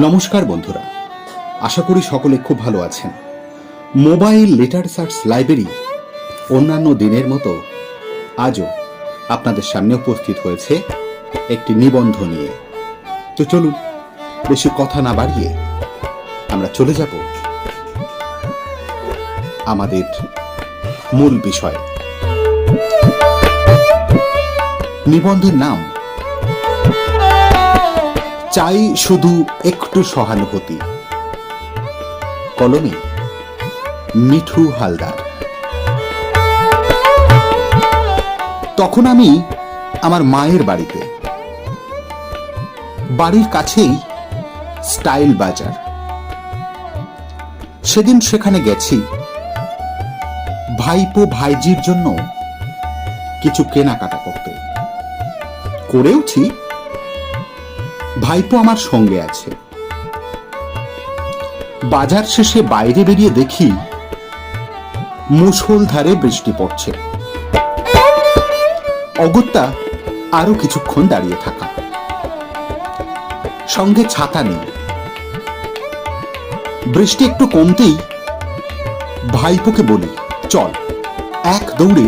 নমস্কার বন্ধুরা, আশা করি সকলে খুব ভালো আছেন। মোবাইল লেটার সার্চ লাইব্রেরি অন্যান্য দিনের মতো আজও আপনাদের সামনে উপস্থিত হয়েছে একটি নিবন্ধ নিয়ে। তো চলুন, বেশি কথা না বাড়িয়ে আমরা চলে যাব আমাদের মূল বিষয়। নিবন্ধের নাম চাই শুধু একটু সহানুভূতি, কলমে মিঠু হালদার। তখন আমি আমার মায়ের বাড়িতে, বাড়ির কাছেই স্টাইল বাজার। সেদিন সেখানে গেছি ভাইপো ভাইজির জন্য কিছু কেনাকাটা করতে। করেওছি, ভাইপো আমার সঙ্গে আছে। বাজার শেষে বাইরে বেরিয়ে দেখি মুষলধারে বৃষ্টি পড়ছে। অগত্যা আরো কিছুক্ষণ দাঁড়িয়ে থাকা, সঙ্গে ছাতা নেই। বৃষ্টি একটু কমতেই ভাইপোকে বলি, চল এক দৌড়ে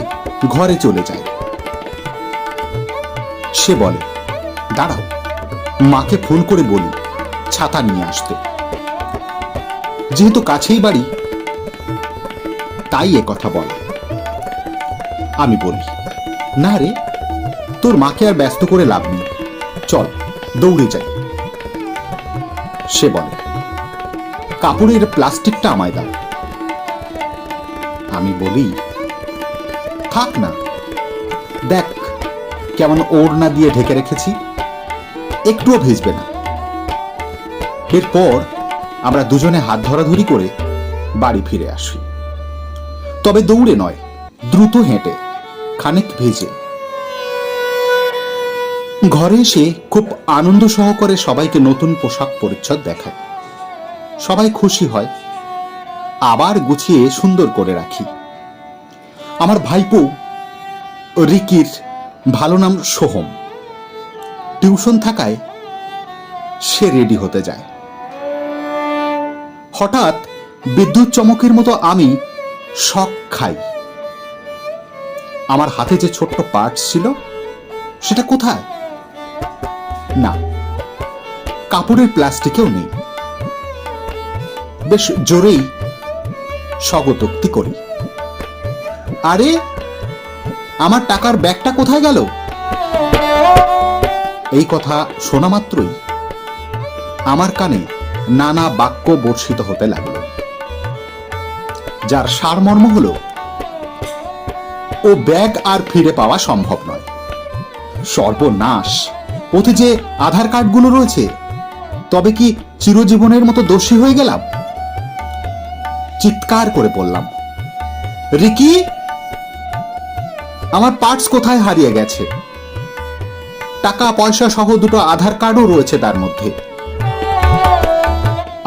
ঘরে চলে যাই। সে বলে, দাঁড়াও, মাকে ফোন করে বলি ছাতা নিয়ে আসতে। যেহেতু কাছেই বাড়ি, তাই কথা বলা। আমি বলি, না রে, তোর মাকে আর ব্যস্ত করে লাভ নেই, চল দৌড়ে যাই। সে বলে, কাপড়ের প্লাস্টিকটা আমায় দাও। আমি বলি, থাক না, দেখ কেমন ওড়না দিয়ে ঢেকে রেখেছি, একটুও ভিজবে না। এরপর আমরা দুজনে হাত ধরাধরি করে বাড়ি ফিরে আসি। তবে দৌড়ে নয়, দ্রুত হেঁটে, খানিক ভিজে। ঘরে এসে খুব আনন্দ সহকারে সবাইকে নতুন পোশাক পরিচ্ছদ দেখায়। সবাই খুশি হয়, আবার গুছিয়ে সুন্দর করে রাখি। আমার ভাইপো রিকির ভালো নাম সোহম, টিউশন থাকায় সে রেডি হতে যায়। হঠাৎ বিদ্যুৎ চমকের মতো আমি শক খাই। আমার হাতে যে ছোট্ট পার্টস ছিল, সেটা কোথায়? না, কাপড়ের প্লাস্টিকেও নেই। বেশ জোরেই স্বগতোক্তি করি, আরে আমার টাকার ব্যাগটা কোথায় গেল? এই কথা শোনা মাত্রই আমার কানে নানা বাক্য বর্ষিত হতে লাগল, যার সারমর্ম হল, ও ব্যাগ আর ফিরে পাওয়া সম্ভব নয়। সর্বনাশ, ওতে যে আধার কার্ডগুলো রয়েছে, তবে কি চিরজীবনের মতো দোষী হয়ে গেলাম? চিৎকার করে বললাম, রিকি, আমার পার্টস কোথায় হারিয়ে গেছে? টাকা পয়সা সহ দুটো আধার কার্ডও রয়েছে তার মধ্যে।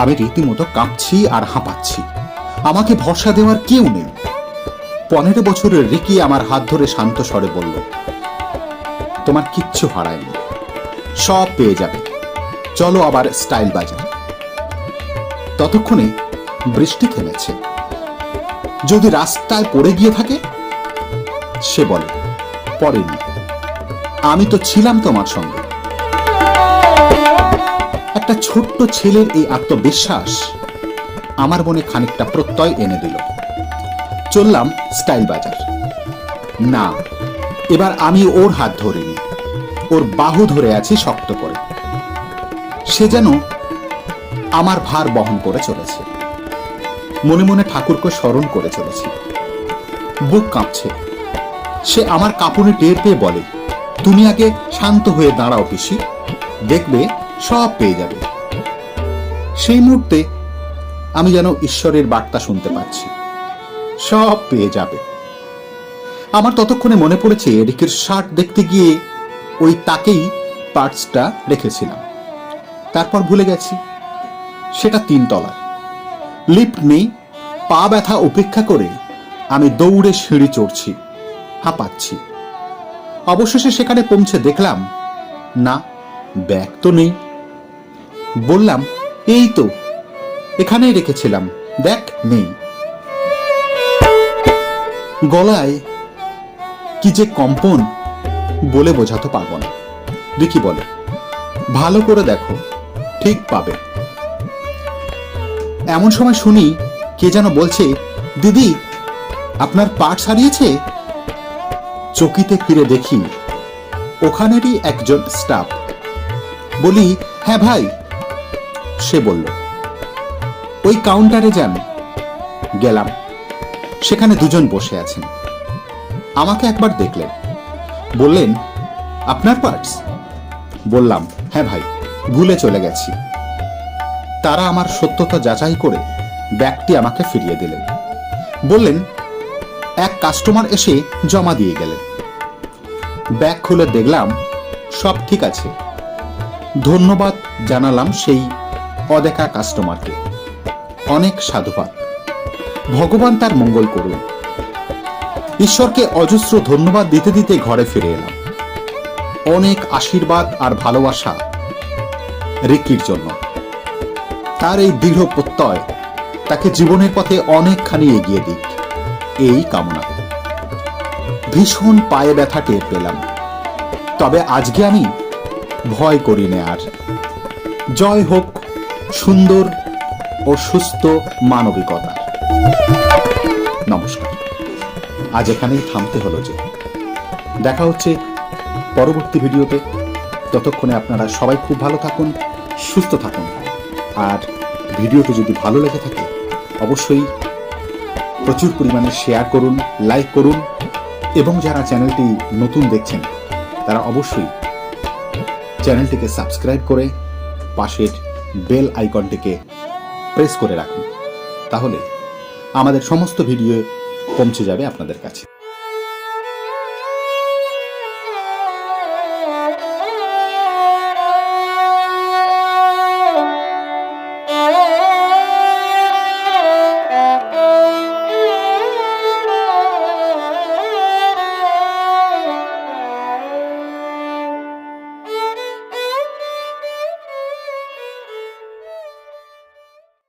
আমি রীতিমতো কাঁপছি আর হাঁপাচ্ছি। আমাকে ভরসা দেওয়ার কেউ নেই। 15 বছরের রিকি আমার হাত ধরে শান্ত স্বরে বলল, তোমার কিচ্ছু হারায়নি, সব পেয়ে যাবে, চলো আবার স্টাইল বাজার। ততক্ষণে বৃষ্টি থেমেছে। যদি রাস্তায় পড়ে গিয়ে থাকে? সে বলে, পড়েনি, আমি তো ছিলাম তোমার সঙ্গে। একটা ছোট্ট ছেলের এই আত্মবিশ্বাস আমার মনে খানিকটা প্রত্যয় এনে দিল। চললাম স্টাইল বাজার। না, এবার আমি ওর হাত ধরিনি, ওর বাহু ধরে আছি শক্ত করে। সে যেন আমার ভার বহন করে চলেছে। মনে মনে ঠাকুরকে স্মরণ করে চলেছি। বুক কাঁপছে। সে আমার কাপড়ে টের পেয়ে বলে, তুমি আগে শান্ত হয়ে দাঁড়াও পিসি, দেখবে সব পেয়ে যাবে। সেই মুহূর্তে আমি যেন ঈশ্বরের বার্তা শুনতে পাচ্ছি, সব পেয়ে যাবে। আমার ততক্ষণে মনে পড়েছে রিকির শার্ট দেখতে গিয়ে ওই তাকেই পার্টসটা রেখেছিলাম। তারপর ভুলে গেছি। সেটা 3 তলার, লিফট নেই। পা ব্যথা উপেক্ষা করে আমি দৌড়ে সিঁড়ি চড়ছি, হাঁপাচ্ছি। অবশেষে সেখানে পৌঁছে দেখলাম, না, ব্যাগ তো নেই। বললাম, এই তো এখানেই রেখেছিলাম, দেখ নেই। গলায় কি যে কম্পন বলে বোঝাতে পারবো না। রিকি বলে, ভালো করে দেখো, ঠিক পাবে। এমন সময় শুনি কে যেন বলছে, দিদি আপনার পার্স হারিয়েছে। চকিতে ফিরে দেখি ওখানেরই একজন স্টাফ। বলি, হ্যাঁ ভাই। সে বলল, ওই কাউন্টারে যান। গেলাম, সেখানে দুজন বসে আছেন। আমাকে একবার দেখলেন, বললেন, আপনার পার্স? বললাম, হ্যাঁ ভাই, ভুলে চলে গেছি। তারা আমার সত্যতা যাচাই করে ব্যাগটি আমাকে ফিরিয়ে দিলেন। বললেন, এক কাস্টমার এসে জমা দিয়ে গেলেন। ব্যাগ খুলে দেখলাম সব ঠিক আছে। ধন্যবাদ জানালাম সেই অদেখা কাস্টমারকে। অনেক সাধুবাদ, ভগবান তার মঙ্গল করুন। ঈশ্বরকে অজস্র ধন্যবাদ দিতে দিতে ঘরে ফিরে এলাম। অনেক আশীর্বাদ আর ভালোবাসা রিকির জন্য। তার এই দৃঢ় প্রত্যয় তাকে জীবনের পথে অনেকখানি এগিয়ে দিক, এই কামনা। ভীষণ পায়ে ব্যথা টের পেলাম, তবে আজকে আমি ভয় করি না আর। জয় হোক সুন্দর ও সুস্থ মানবিকতার। নমস্কার। আজ এখানেই থামতে হলো যে। দেখা হচ্ছে পরবর্তী ভিডিওতে। ততক্ষণে আপনারা সবাই খুব ভালো থাকুন, সুস্থ থাকুন। আর ভিডিওটি যদি ভালো লেগে থাকে অবশ্যই প্রচুর পরিমাণে শেয়ার করুন, লাইক করুন, এবং যারা চ্যানেলটি নতুন দেখছেন তারা অবশ্যই চ্যানেলটিকে সাবস্ক্রাইব করে পাশের বেল আইকনটিকে প্রেস করে রাখুন। তাহলে আমাদের সমস্ত ভিডিও পৌঁছে যাবে আপনাদের কাছে।